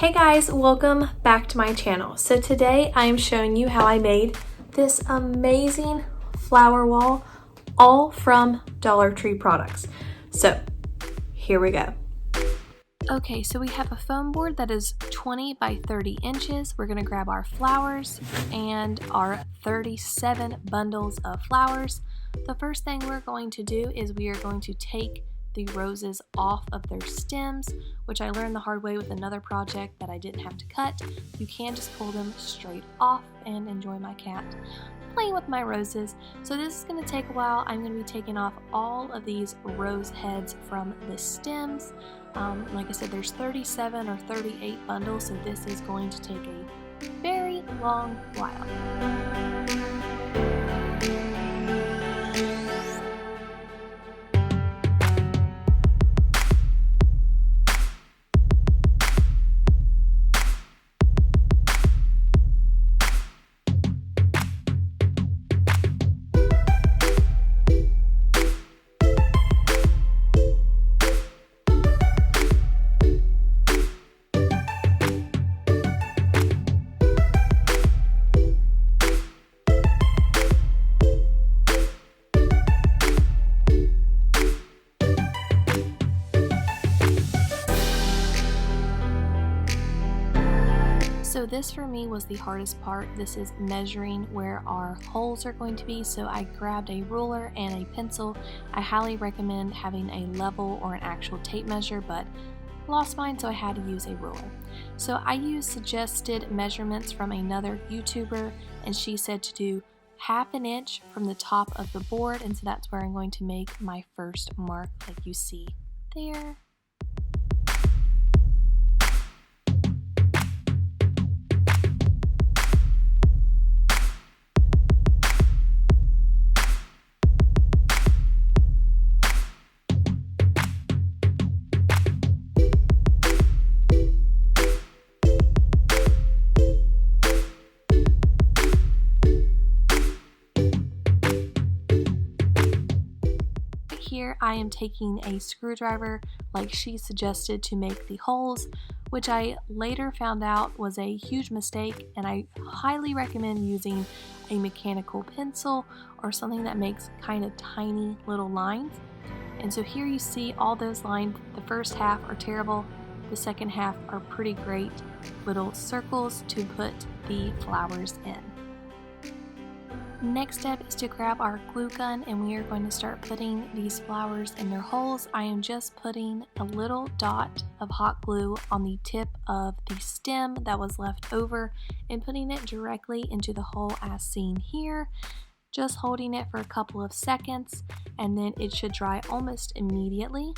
Hey guys, welcome back to my channel. So today I am showing you how I made this amazing flower wall all from Dollar Tree products. So here we go. Okay, so we have a foam board that is 20 by 30 inches. We're gonna grab our flowers and our 37 bundles of flowers. The first thing we're going to do is we are going to take the roses off of their stems, which I learned the hard way with another project that I didn't have to cut. You can just pull them straight off and enjoy my cat playing with my roses. So this is going to take a while. I'm going to be taking off all of these rose heads from the stems. Like I said, there's 37 or 38 bundles, so this is going to take a very long while. So this for me was the hardest part. This is measuring where our holes are going to be. So I grabbed a ruler and a pencil. I highly recommend having a level or an actual tape measure, but I lost mine, so I had to use a ruler. So I used suggested measurements from another YouTuber, and she said to do ½ an inch from the top of the board, and so that's where I'm going to make my first mark like you see there. Here I am taking a screwdriver like she suggested to make the holes, which I later found out was a huge mistake, and I highly recommend using a mechanical pencil or something that makes kind of tiny little lines. And so here you see all those lines. The first half are terrible, the second half are pretty great little circles to put the flowers in. Next step is to grab our glue gun, and we are going to start putting these flowers in their holes. I am just putting a little dot of hot glue on the tip of the stem that was left over and putting it directly into the hole as seen here. Just holding it for a couple of seconds, and then it should dry almost immediately.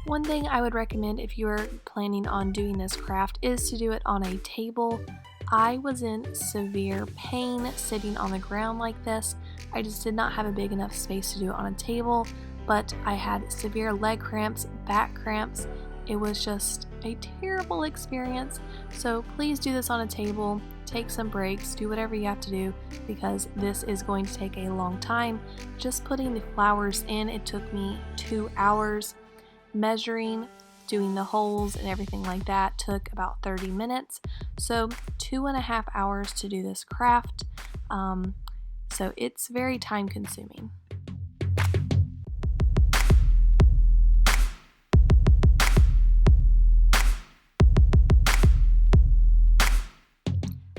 One thing I would recommend if you are planning on doing this craft is to do it on a table. I was in severe pain sitting on the ground like this. I just did not have a big enough space to do it on a table, but I had severe leg cramps, back cramps. It was just a terrible experience. So please do this on a table, take some breaks, do whatever you have to do, because this is going to take a long time. Just putting the flowers in, it took me 2 hours. Measuring, doing the holes and everything like that took about 30 minutes. So 2.5 hours to do this craft. So it's very time consuming.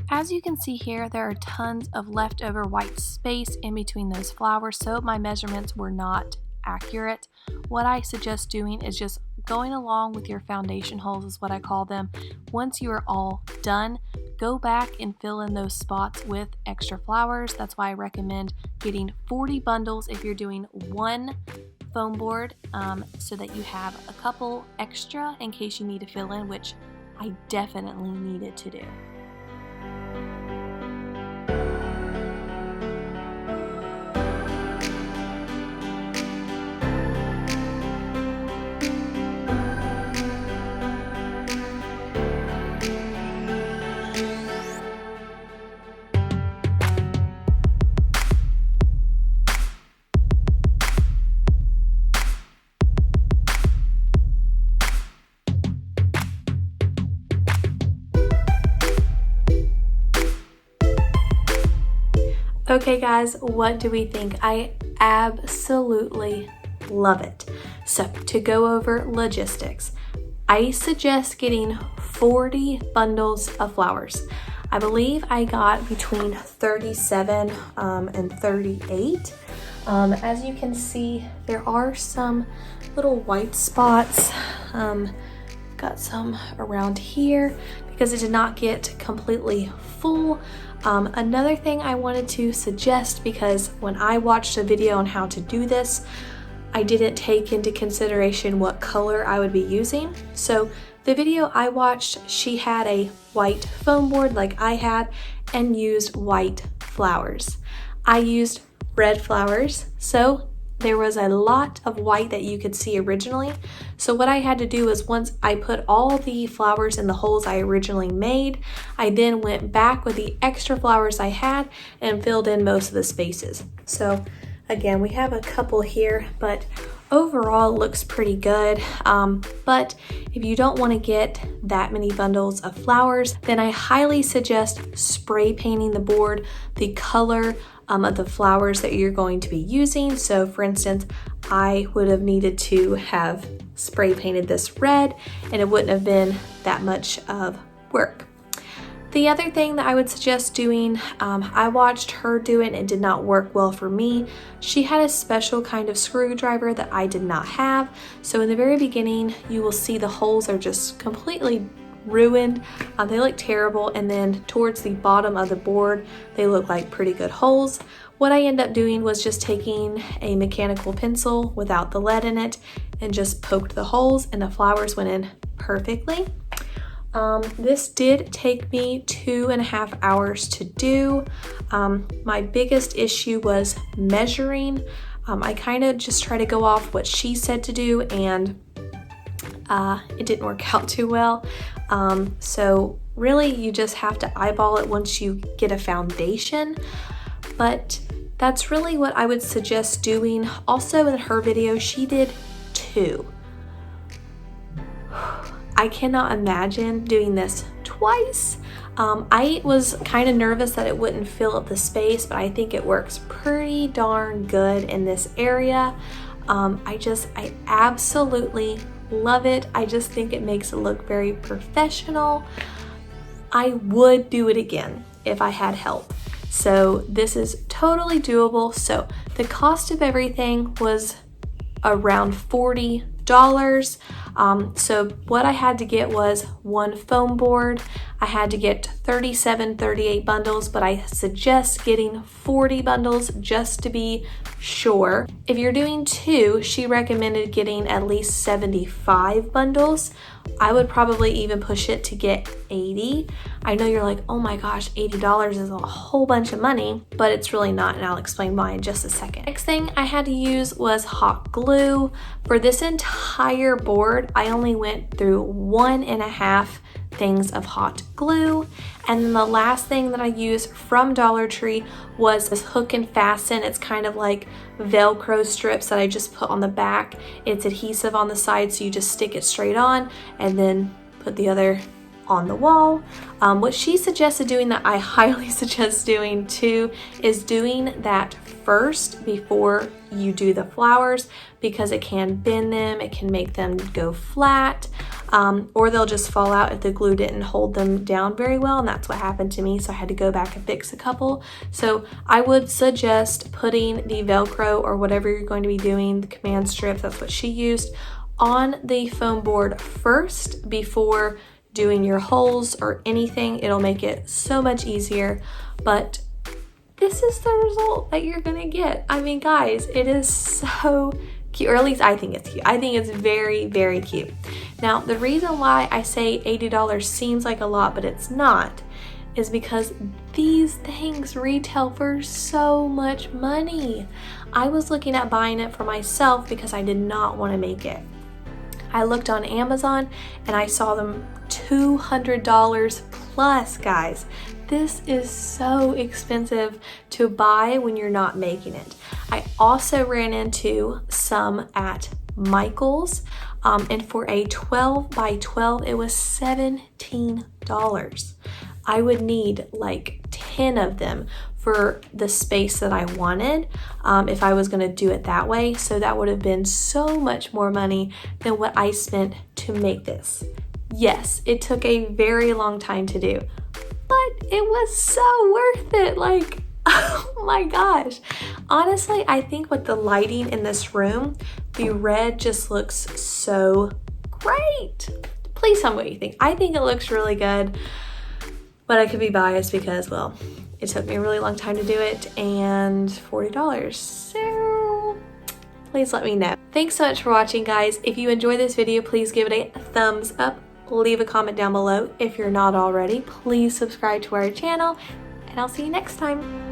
As you can see here, there are tons of leftover white space in between those flowers, so my measurements were not accurate. What I suggest doing is just going along with your foundation holes, is what I call them. Once you are all done, go back and fill in those spots with extra flowers. That's why I recommend getting 40 bundles if you're doing one foam board, so that you have a couple extra in case you need to fill in, which I definitely needed to do. Okay guys, what do we think? I absolutely love it. So to go over logistics, I suggest getting 40 bundles of flowers. I believe I got between 37 and 38. As you can see, there are some little white spots. Got some around here because it did not get completely full. Another thing I wanted to suggest, because when I watched a video on how to do this, I didn't take into consideration what color I would be using. So the video I watched, she had a white foam board like I had and used white flowers. I used red flowers, so there was a lot of white that you could see originally. So what I had to do was, once I put all the flowers in the holes I originally made, I then went back with the extra flowers I had and filled in most of the spaces. So again, we have a couple here, but overall it looks pretty good. But if you don't want to get that many bundles of flowers, then I highly suggest spray painting the board the color of the flowers that you're going to be using. So for instance, I would have needed to have spray painted this red, and it wouldn't have been that much of work. The other thing that I would suggest doing, I watched her do it and it did not work well for me. She had a special kind of screwdriver that I did not have. So in the very beginning, you will see the holes are just completely ruined. They look terrible, and then towards the bottom of the board, they look like pretty good holes. What I ended up doing was just taking a mechanical pencil without the lead in it and just poked the holes, and the flowers went in perfectly. This did take me 2.5 hours to do. My biggest issue was measuring. I kind of just try to go off what she said to do, and it didn't work out too well. So really you just have to eyeball it once you get a foundation. But that's really what I would suggest doing. Also in her video, she did 2. I cannot imagine doing this twice. I was kind of nervous that it wouldn't fill up the space, but I think it works pretty darn good in this area. I absolutely love it. I just think it makes it look very professional. I would do it again if I had help. So this is totally doable. So the cost of everything was around $40. So what I had to get was one foam board. I had to get 38 bundles, but I suggest getting 40 bundles just to be sure. If you're doing 2, she recommended getting at least 75 bundles. I would probably even push it to get 80. I know you're like, oh my gosh, $80 is a whole bunch of money, but it's really not, and I'll explain why in just a second. Next thing I had to use was hot glue. For this entire board, I only went through 1.5 things of hot glue. And then the last thing that I used from Dollar Tree was this hook and fasten. It's kind of like Velcro strips that I just put on the back. It's adhesive on the side, so you just stick it straight on and then put the other on the wall. What she suggested doing, that I highly suggest doing too, is doing that first before you do the flowers, because it can bend them, it can make them go flat, or they'll just fall out if the glue didn't hold them down very well, and that's what happened to me, so I had to go back and fix a couple. So I would suggest putting the Velcro or whatever you're going to be doing, the command strips, that's what she used, on the foam board first before doing your holes or anything. It'll make it so much easier. But this is the result that you're gonna get. I mean, guys, it is so cute, or at least I think it's cute. I think it's very, very cute. Now, the reason why I say $80 seems like a lot, but it's not, is because these things retail for so much money. I was looking at buying it for myself because I did not want to make it. I looked on Amazon and I saw them $200 plus, guys. This is so expensive to buy when you're not making it. I also ran into some at Michael's, and for a 12 by 12, it was $17. I would need like 10 of them for the space that I wanted if I was going to do it that way. So that would have been so much more money than what I spent to make this. Yes, it took a very long time to do, but it was so worth it. Like, oh my gosh. Honestly, I think with the lighting in this room, the red just looks so great. Please tell me what you think. I think it looks really good, but I could be biased because, well, it took me a really long time to do it and $40. So please let me know. Thanks so much for watching, guys. If you enjoyed this video, please give it a thumbs up. Leave a comment down below. If you're not already, please subscribe to our channel, and I'll see you next time.